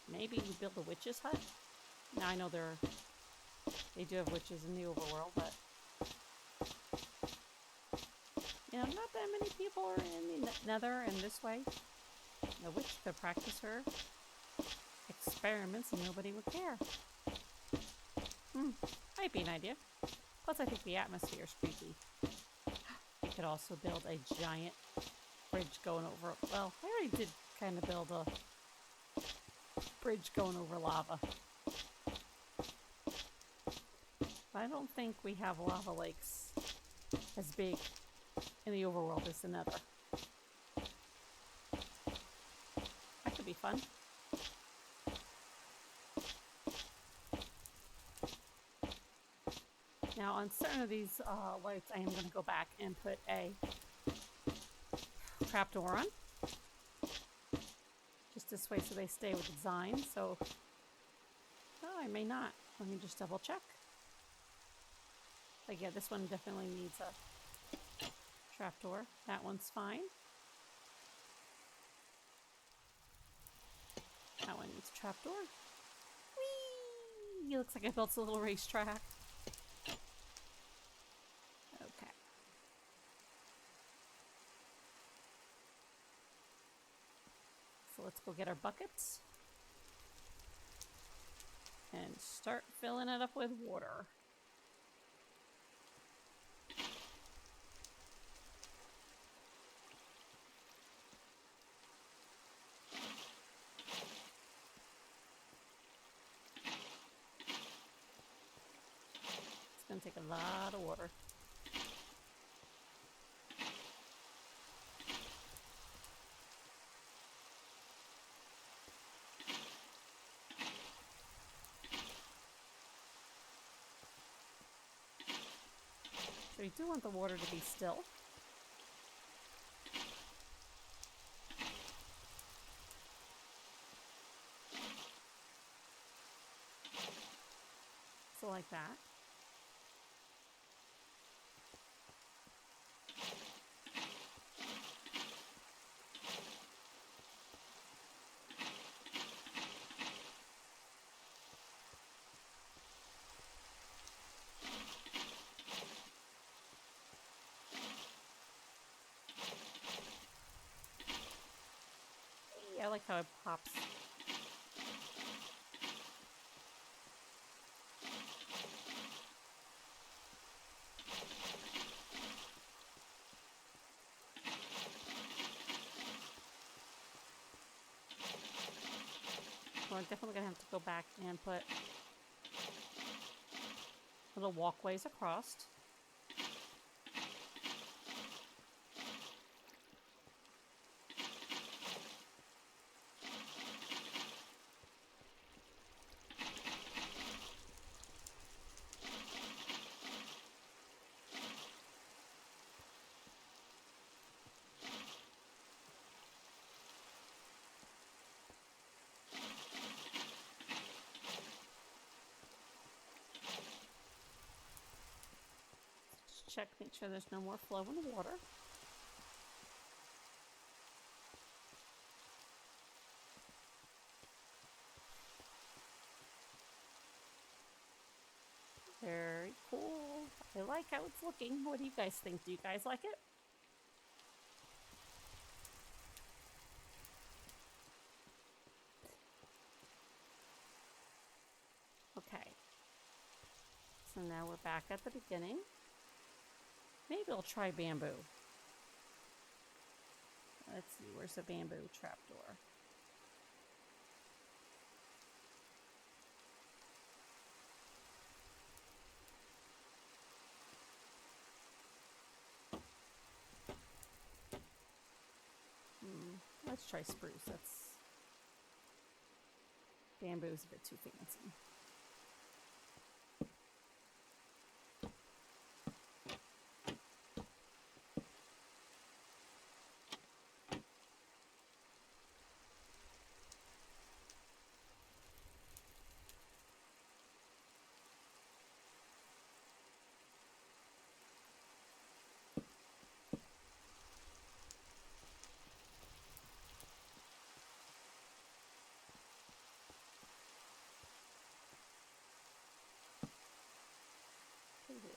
Maybe we build a witch's hut. Now I know they do have witches in the overworld, but you know, not that many people are in the Nether, and this way the witch could practice her experiments and nobody would care. Might be an idea. Plus I think the atmosphere is creepy. We could also build a giant bridge going over, well, I already did kind of build a bridge going over lava. But I don't think we have lava lakes as big in the overworld as the Nether. That could be fun. Now on certain of these lights I am going to go back and put a trapdoor on. Just this way so they stay with the design. So, oh, I may not. Let me just double check. Like, yeah, this one definitely needs a trapdoor. That one's fine. That one needs a trapdoor. Whee! It looks like I built a little racetrack. Okay. So let's go get our buckets and start filling it up with water. It's going to take a lot of water. So we do want the water to be still. So like that. I like how it pops. So I'm definitely gonna have to go back and put little walkways across. Just check, make sure there's no more flow in the water. Very cool. I like how it's looking. What do you guys think? Do you guys like it? Okay. So now we're back at the beginning. Maybe I'll try bamboo. Let's see, where's the bamboo trapdoor? Let's try spruce. That's bamboo's a bit too fancy.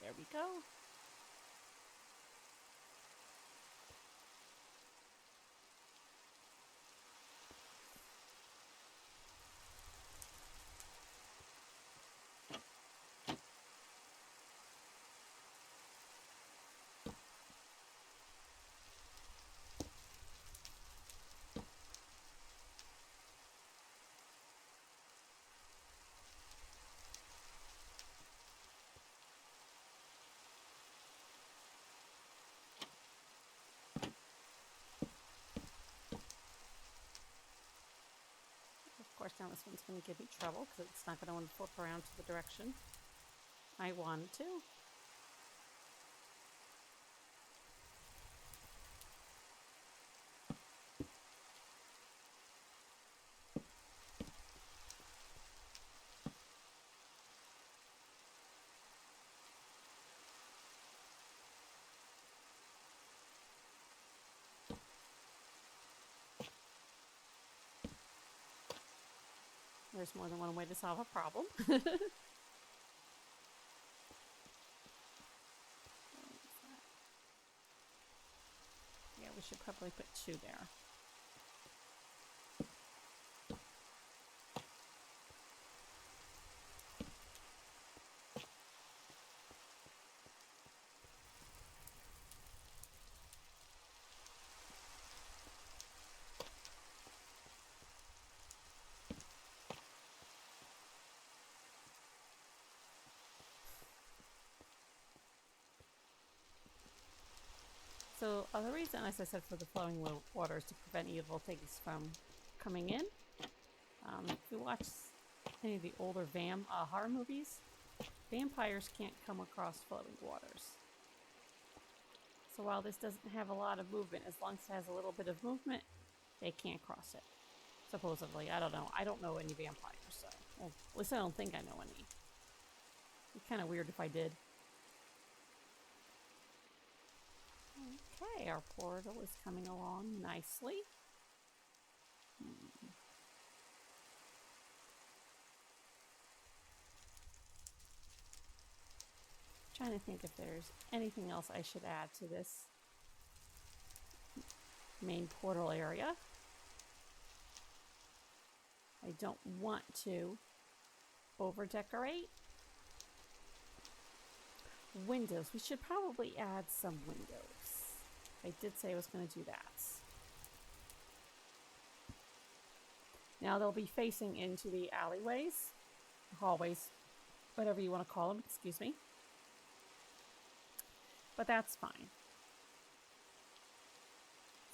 There we go. Of course, now this one's going to give me trouble because it's not going to want to flip around to the direction I wanted to. There's more than one way to solve a problem. Yeah, we should probably put 2 there. So the reason, as I said, for the flowing water is to prevent evil things from coming in. If you watch any of the older horror movies, vampires can't come across flowing waters. So while this doesn't have a lot of movement, as long as it has a little bit of movement, they can't cross it. Supposedly. I don't know. I don't know any vampires, so... Well, at least I don't think I know any. It'd be kind of weird if I did. Okay, our portal is coming along nicely. Trying to think if there's anything else I should add to this main portal area. I don't want to over-decorate. Windows. We should probably add some windows. I did say I was going to do that. Now they'll be facing into the alleyways, hallways, whatever you want to call them, excuse me. But that's fine.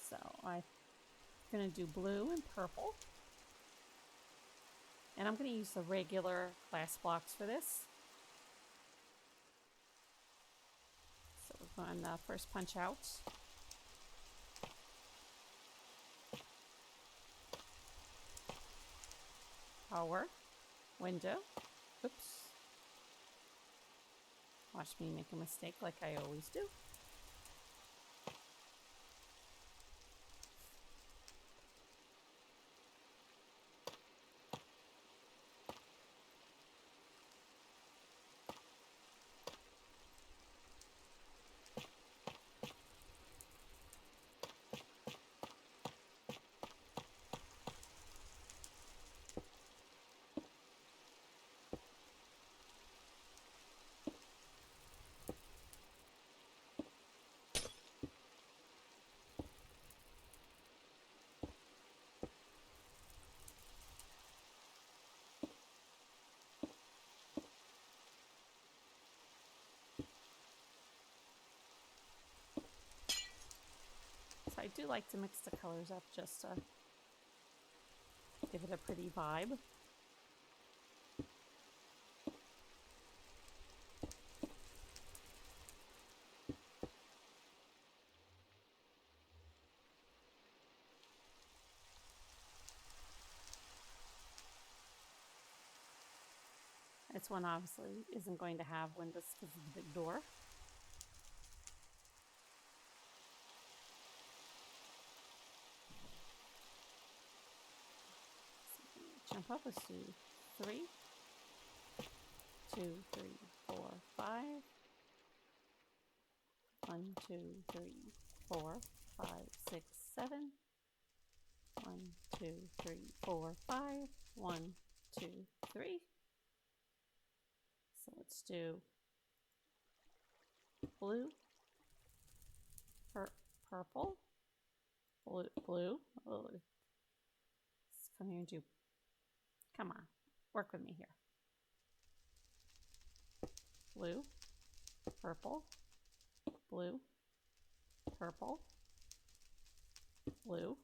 So I'm going to do blue and purple. And I'm going to use the regular glass blocks for this. So we're going to first punch out. Power. Window. Oops. Watch me make a mistake like I always do. So I do like to mix the colors up just to give it a pretty vibe. This one obviously isn't going to have windows because of the big door. Jump up, let's do 3, 2, 3, 4, 5. 1, 2, 3, 4, 5, 6, 7. 1, 2, 3, 4, 5. 1, 2, 3. So let's do blue, purple, blue. Oh, let's come here and do. Come on, work with me here. Blue, purple, blue, purple, blue.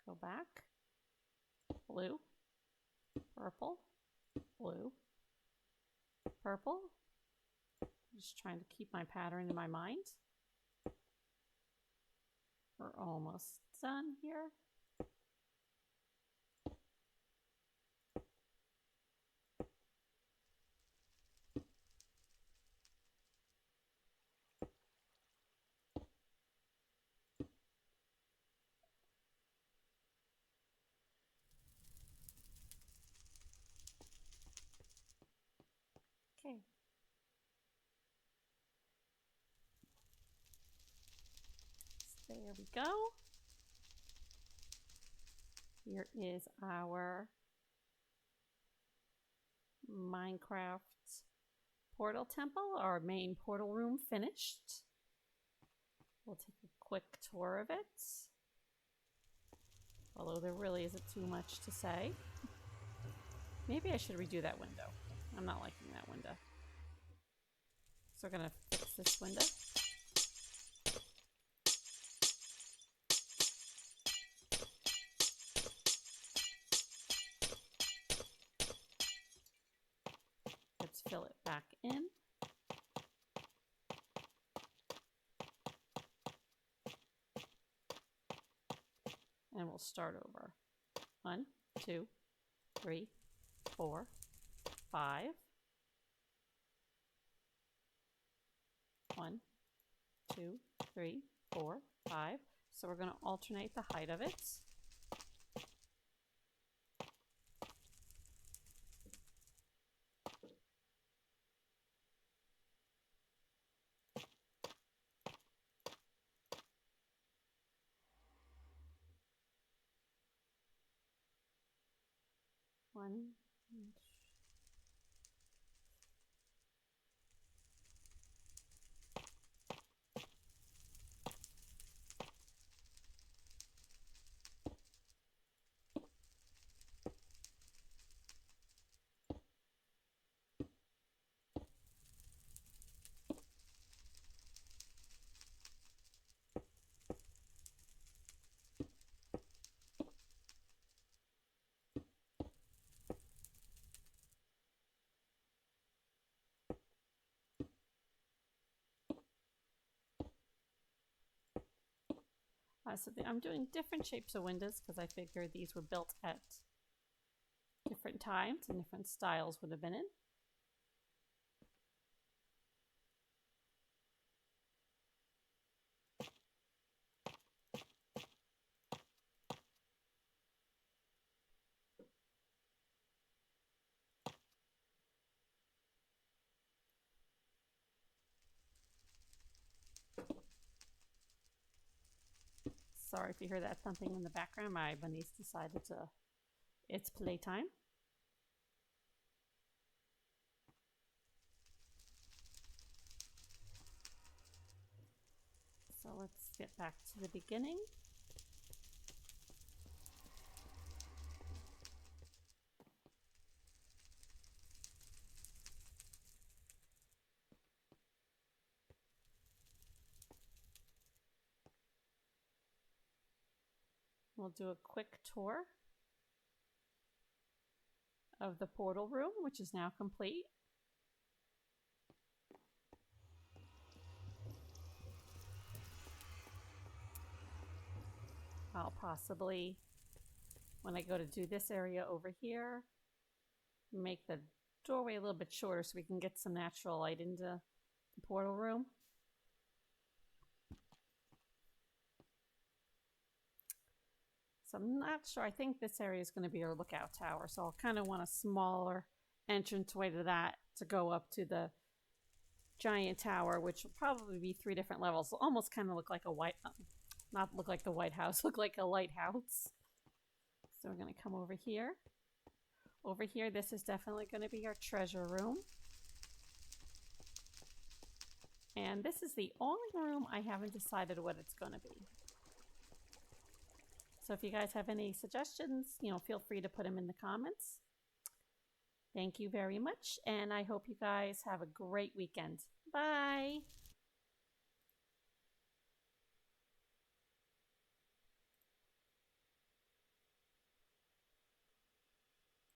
Go back. Blue, purple, blue, purple. Just trying to keep my pattern in my mind. We're almost done here. Okay. So there we go. Here is our Minecraft portal temple, our main portal room finished. We'll take a quick tour of it. Although there really isn't too much to say. Maybe I should redo that window. I'm not liking that window. So we're going to fix this window. Let's fill it back in. we'll start over. 1, 2, 3, 4, 5. 1, 2, 3, 4, 5. So we're going to alternate the height of it. One. So I'm doing different shapes of windows because I figured these were built at different times and different styles would have been in. Sorry if you hear that thumping in the background. My bunnies decided it's playtime. So let's get back to the beginning. We'll do a quick tour of the portal room, which is now complete. I'll possibly, when I go to do this area over here, make the doorway a little bit shorter so we can get some natural light into the portal room. So I'm not sure. I think this area is going to be our lookout tower. So I'll kind of want a smaller entranceway to that to go up to the giant tower, which will probably be 3 different levels. It'll almost kind of look like a not look like the White House, look like a lighthouse. So we're going to come over here. Over here, this is definitely going to be our treasure room. And this is the only room I haven't decided what it's going to be. So if you guys have any suggestions, feel free to put them in the comments. Thank you very much, and I hope you guys have a great weekend. Bye!